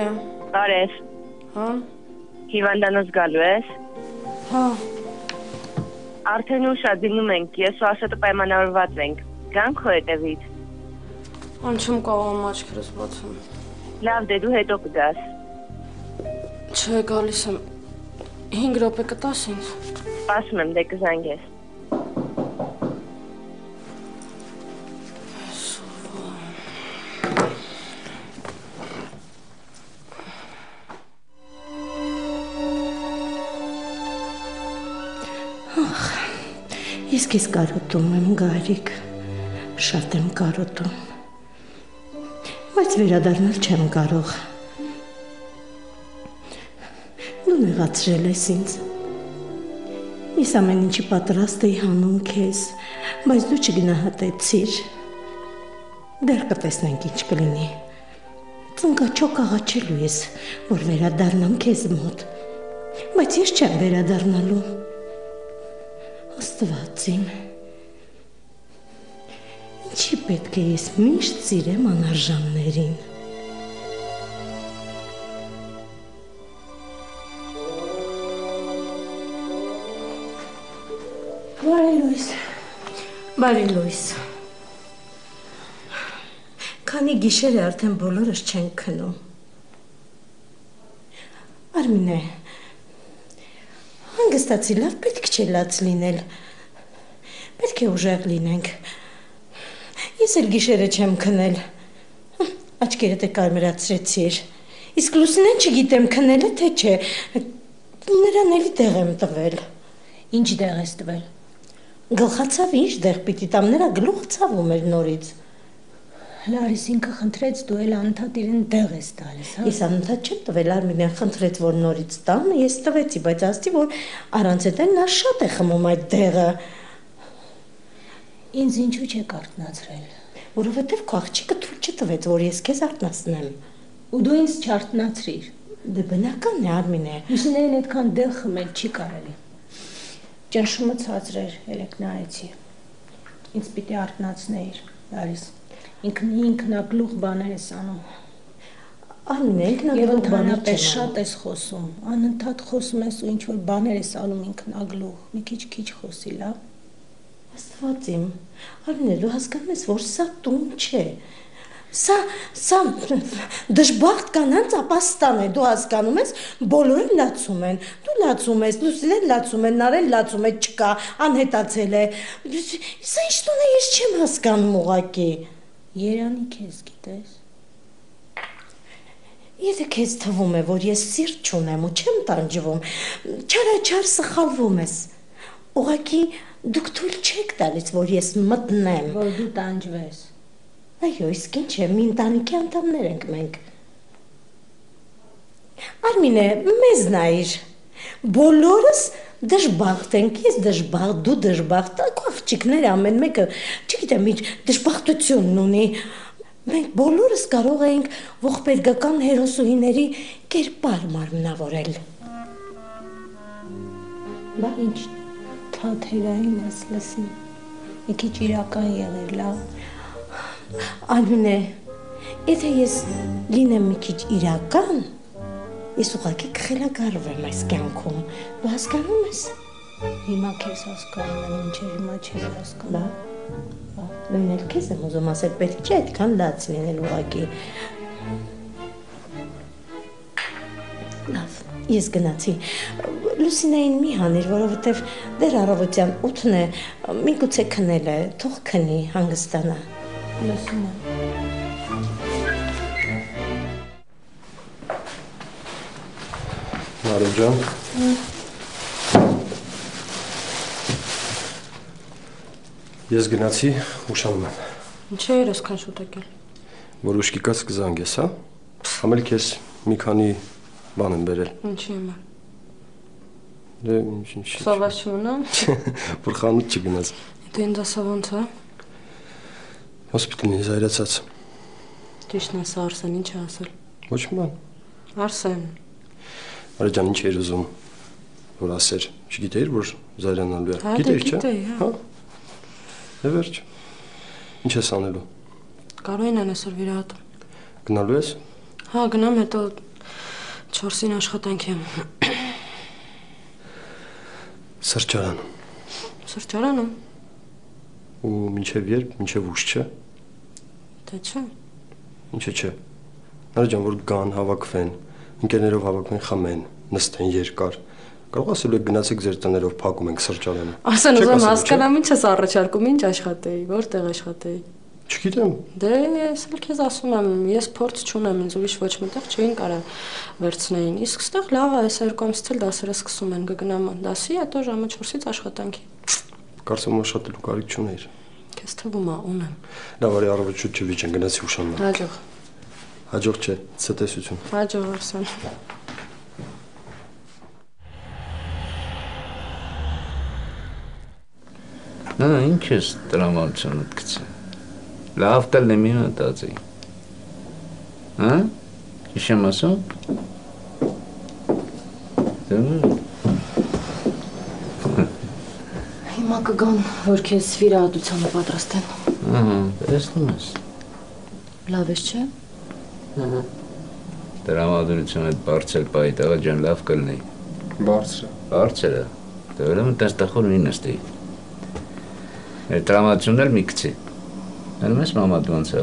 Բարև։ Հա։ Հիվանդանոց գալու ես։ Հա։ Արդեն ուշ դիմում ենք, ես ու Ասետը պայմանավորված ենք։ Գանք քո հետևից։ Անչում կարող աչքերս բացում։ Լավ, դե դու հետո կգաս։ Չէ, գալիս եմ։ 5 րոպե կտաս ինձ։ Սպասում եմ, դե կզանգես։ Ես քեզ կարոտում եմ, Գարիկ, շատ եմ կարոտում, բայց վերադառնալ չեմ կարող։ Դու նեղացրել ես ինձ։ Ես ամեն ինչի պատրաստ էի հանում քեզ, բայց դու չգնահատեցիր։ Դեռ կտեսնենք ինչ կլինի։ Ծնկաչոք աղաչելու ես, որ վերադառնամ քեզ մոտ, բայց ես չեմ վերադառնալու։ Աստված իմ, ինչի պետք է ես միշտ սիրեմ անարժաններին։ Բարի լույս։ Բարի լույս։ Քանի գիշեր է արդեն բոլորս չենք քնում։ Արմինե, հանգստացի, լավ պետք չէ լաց լինել, պետք է ուժեղ լինենք, ես էլ գիշերը չեմ քնել, աչքերդ է կարմրացրեցիր, իսկ Լուսինեն չգիտեմ քնել է թե չէ, նրան էլի դեղ եմ տվել։ Ինչ դեղ ես տվել։ Գլխացավ ինչ դեղ պիտի տամ, նրա գլուխը ցավում էր նորից։ Լարիս ինքը խնդրեց, դու էլ անընդհատ իրեն դեղ ես տալիս, հա։ Ես անընդհատ չեմ տվել, Արմինեն խնդրեց, որ նորից տամ, ես տվեցի, բայց ասացի, որ առանց էդեն նա շատ է խմում այդ դեղը։ Ինձ ինչու չեք արթնացրել։ Որովհետև քո աղջիկը թույլ չտվեց, որ ես քեզ արթնացնեմ։ Ու դու ինձ չարթնացրիր։ Դե բնական է, Արմինե։ Լուսինեն այդքան դեղ խմել չի կարելի։ Ճնշումը ցածր էր, երեք նայեցի։ Ինձ պիտի արթնացնեիր, Լարիս։ Ինքնագլուխ բաներ ես անում։ Արմինե, ինքնագլուխ բաներ չեմ շատ ես խոսում, անընդհատ խոսում ես ու ինչ-որ բաներ ես անում ինքնագլուխ, մի քիչ խոսի, լավ։ Աստված իմ, Արմինե, դու հասկանում ես, որ սա տուն չէ։ Սա դժբախտ կանանց ապաստան է, դու հասկանում ես, բոլորը լացում են, դու լացում ես, Լուսինեն լացում են, Նարեն լացում է, չկա, անհետացել է, սա ինչ տուն է, ես չեմ հասկանում ուղղակի։ Երանի քեզ գիտես։ Եթե քեզ թվում է, որ ես սիրտ չունեմ ու չեմ տանջվում, չարաչար սխալվում ես, ուղղակի դուք թույլ չեք տալիս, որ ես մտնեմ։ Որ դու տանջվես։ Այո, իսկ ինչ է, մի ընտանիքի անդամներ ենք մենք։ Արմինե, մեզ նայիր, բոլորս դժբախտ ենք, ես դժբախտ, դու դժբախտ, աղջիկները ամեն մեկը, չգիտեմ ինչ, դժբախտությունն ունի, մենք բոլորս կարող ենք ողբերգական հերոսուհիների կերպար մարմնավորել։ Բա ինչ թաթերային ես լսի, մի քիչ իրական եղիր, լավ։ Արմինե, եթե ես լինեմ մի քիչ իրական, ես ուղղակի կխելագարվեմ այս կյանքում, դու հասկանում ես։ Հիմա քեզ հասկանում եմ, ինչեր հիմա չեմ հասկանում։ Նույնել քեզ եմ ուզում ասել, պետք չէ այդքան լաց լինել ուղղակի։ Լավ, ես գնացի։ Լուսինային մի հանիր, որովհետև դեռ առավոտյան 8-ն է, միգուցե քնել է, թող քնի, հանգստանա։ Լուսինա։ Նարեն ջան։ Ես գնացի, ուշանում եմ։ Ինչ է այսքան շուտ եկել։ Որ ուշքի կաց կզանգես, հա։ Համել քեզ մի քանի բան եմ բերել։ Ինչի՞ եմ։ Դե ինչ։ Սովաս չունեմ։ Որ խանութ չգնաս։ Դու ինձ ասա ոնց է։ Հոսպիտալին զայրացած։ Ճիշտն ասա, Արսեն ինչ է ասել։ Ոչ մի բան։ Արսեն։ Արա ջան, ինչ էր ուզում որ ասեր, չգիտեիր, որ զայրանալու է։ Գիտեիր, չէ՞։ Հա։ Դե վերջ։ Ինչ ես անելու։ Կարող են այսօր վիրահատում։ Գնալու ես։ Հա, գնամ, հետո 4-ին աշխատանք եմ։ Սրճարանում։ Սրճարանում։ Ու մինչև երբ, մինչև ուշ չէ։ Դե չէ։ Ինչը չէ։ Նարեկ ջան, որ գան, հավաքվեն, ընկերներով հավաքվեն, խմեն, նստեն երկար։ Կարող ասել եք գնացեք ձեր տներով փակում ենք սրճարանը։ Արսեն, ուզում հասկանամ ինչ ես առաջարկում, ինչ աշխատեի, որտեղ աշխատեի։ Չգիտեմ։ Դե ես էլ քեզ ասում եմ, ես փորձ չունեմ, ինձ ուրիշ ոչ մտեղ չէին կարա վերցնեին։ Իսկ ստեղ լավ է, այս 2 ամսից էլ դասերը սկսում են, կգնամ դասի, հետո ժամը 4-ից աշխատանքի։ Կարծում եմ աշխատելու կարիք չունեիր։ Քեզ թվում է, ունեմ։ Լավ, արի առավոտ շուտ չվիճեն, գնացի ուշանալ։ Հաջող։ Հաջող չէ, ցտեսություն։ Հաջող Արսեն։ Ինչ ես տրամադրությունդ գցել։ Լավ տել եմ մտածի։ Հա? Ինչ եմ ասում։ Հիմա կգան, որ քեզ վիրահատությանը պատրաստեն։ Ահա, տեսնում ես։ Լավ ես, չէ՞։ Ահա։ Տրամադրությունդ բարձր պայի տղա ջան, լավ կլինի։ Բարձր։ Բարձր է։ Դե ուրեմն տեստախոր մի նստի։ Այդ տրամադրությունն էլ մի գցի։ Հանում ես մամա դու ոնց է։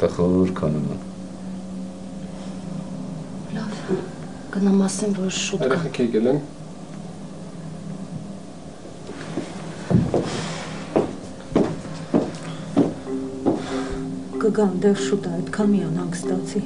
Տխուր քոնոմը։ Լավ։ Գնամ ասեմ, որ շուտ կա։ Երեխեք եկել են։ Կգան դեռ շուտ է, այդքան մի անհանգստացի։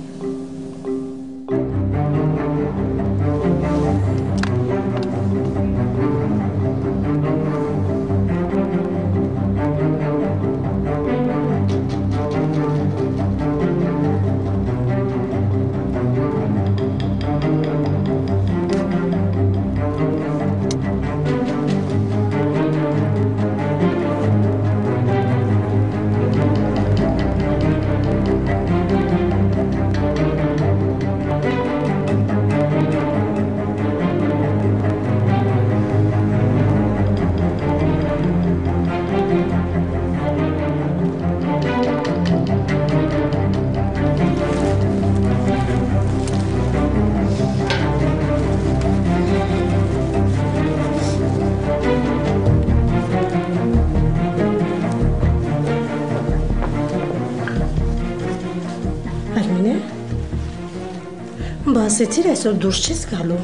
Ասեցիր այսօր դուրս չես գալու։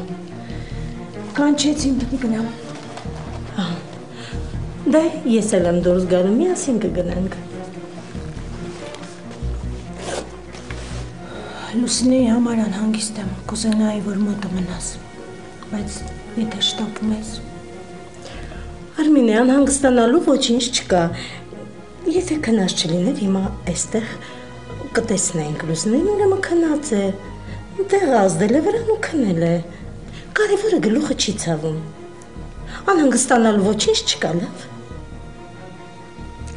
Կանչեցին, պետք է գնամ։ Դե ես էլ եմ դուրս գալու, միասին կգնանք։ Լուսինեի համար անհանգիստ եմ, կուզենայի, որ մոտը մնաս, բայց եթե շտապում ես։ Արմինե, անհանգստանալու ոչինչ չկա։ Եթե քնած չլիներ, հիմա այստեղ կտեսնենք Լուսինեն, ուրեմն քնած է։ Դեղ ազդել է վրան ու քնել է։ Կարևորը գլուխը չի ցավում։ Անհանգստանալու ոչինչ չկա, լավ։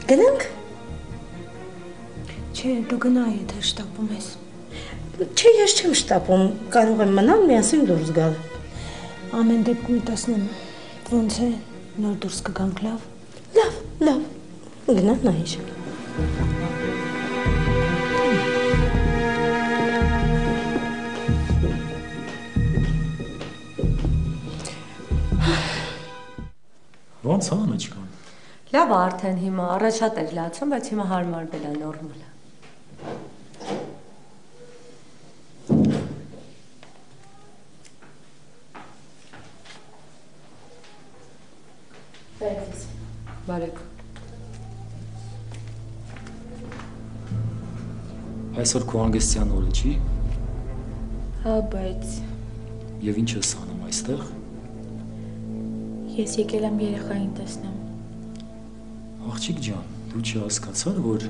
Գնանք։ Չէ, դու գնա, եթե շտապում ես։ Չէ, ես չեմ շտապում, կարող եմ մնալ միասին դուրս գալ։ Ամեն դեպքում տեսնեմ, ոնց է, նոր դուրս կգանք, լավ։ Լավ, լավ։ Գնա նայիր։ Ոնց է անաչկան։ Լավ է արդեն հիմա, առաջատ էր լացում, բայց հիմա հարմարվել է, նորմալ է։ Բարեկ։ Այսօր քո հանգստյան օրը չի։ Հա, բայց Եվ ինչ ես անում այստեղ։ ես եկել եմ երեխային տեսնեմ։ Աղջիկ ջան, դու չհասկացար, որ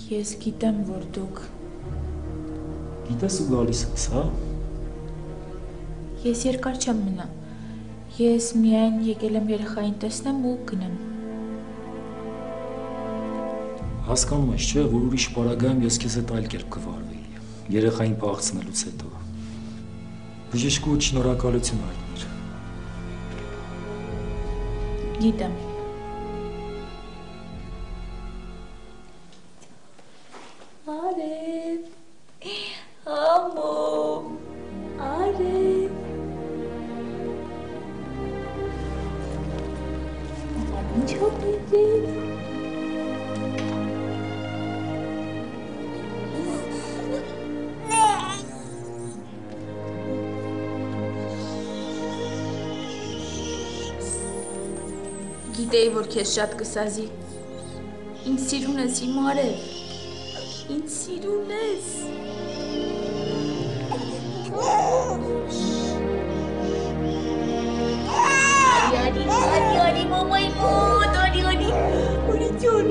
Ես գիտեմ, որ դուք գիտես ու գալիս ես, հա։ Ես երկար չեմ մնա։ Ես միայն եկել եմ երեխային տեսնեմ ու գնեմ։ Հասկանում ես, չէ, որ ուրիշ պարագայում ես քեզ հետ այլ կերպ կվարվեի, երեխային փախցնելուց հետո։ Բժշկուտ շնորհակալություն հայտներ։ Գիտեմ։ Արև։ Գիտեի, որ քեզ շատ կսազի։ Ինձ սիրուն ես իմ արև։ Ինձ սիրուն ես։ Արի, մամայի մոտ, արի ջան։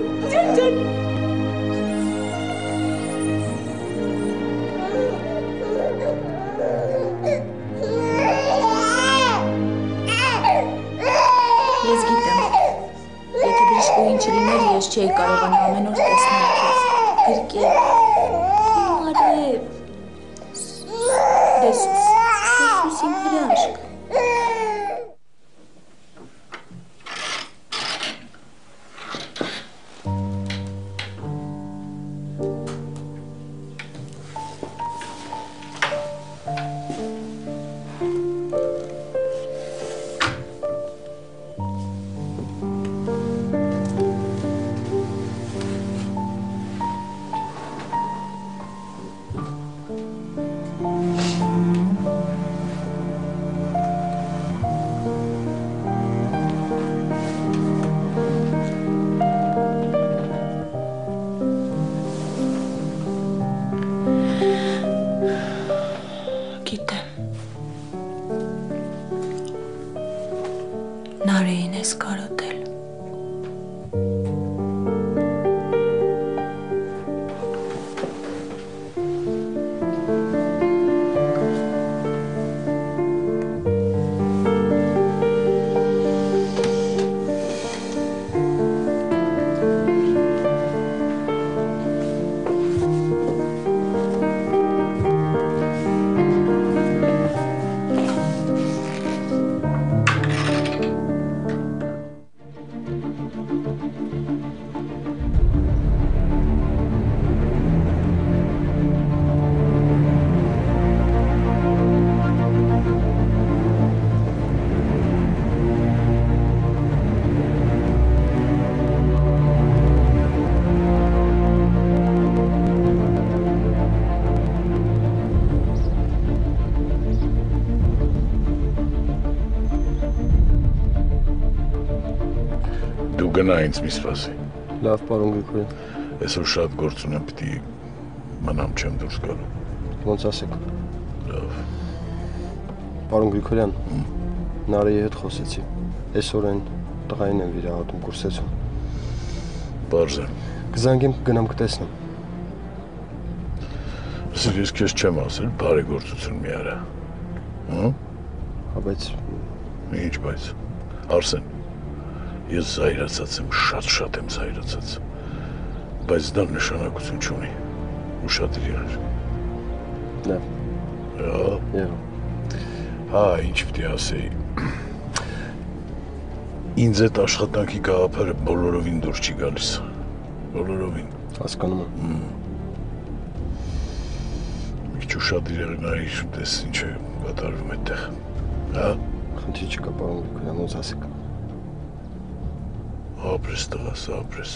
Ես գիտեմ, եթե բժշկուհին չլիներ, ես չէի կարողանա ամեն օր տեսնել քեզ, գրկել, արև, դեսուս իմ հրաշք։ Նարեին ես կարոտել։ Գնա ինձ մի սպասի։ Լավ, պարոն Գրիգորյան։ Այսօր շատ գործ ունեմ, պիտի մնամ չեմ դուրս գալու։ Ոնց ասեք։ Լավ։ Պարոն Գրիգորյան, Նարեի հետ խոսեցի։ Այսօր այն տղային եմ վիրահատում կուրսեցում։ Պարզ է։ Կզանգեմ կգնամ կտեսնեմ։ Ես քեզ չեմ ասել, բարեգործություն մի արա։ Հա, բայց ինչ բայց։ Արսեն, ես զայրացած եմ, շատ եմ զայրացած, բայց դա նշանակություն չունի, ուշադիր եղիր։ Լավ։ Հա, ինչ պիտի ասեի, ինձ այդ աշխատանքի գաղափարը բոլորովին դուր չի գալիս, բոլորովին։ Հասկանում եմ։ Մի քիչ ուշադիր եղիր նայիր, տես ինչ է կատարվում այդտեղ, հա։ Խնդիր չկա, պարոն Գրիգորյան, ոնց ասեք։ Ապրես տղաս, ապրես։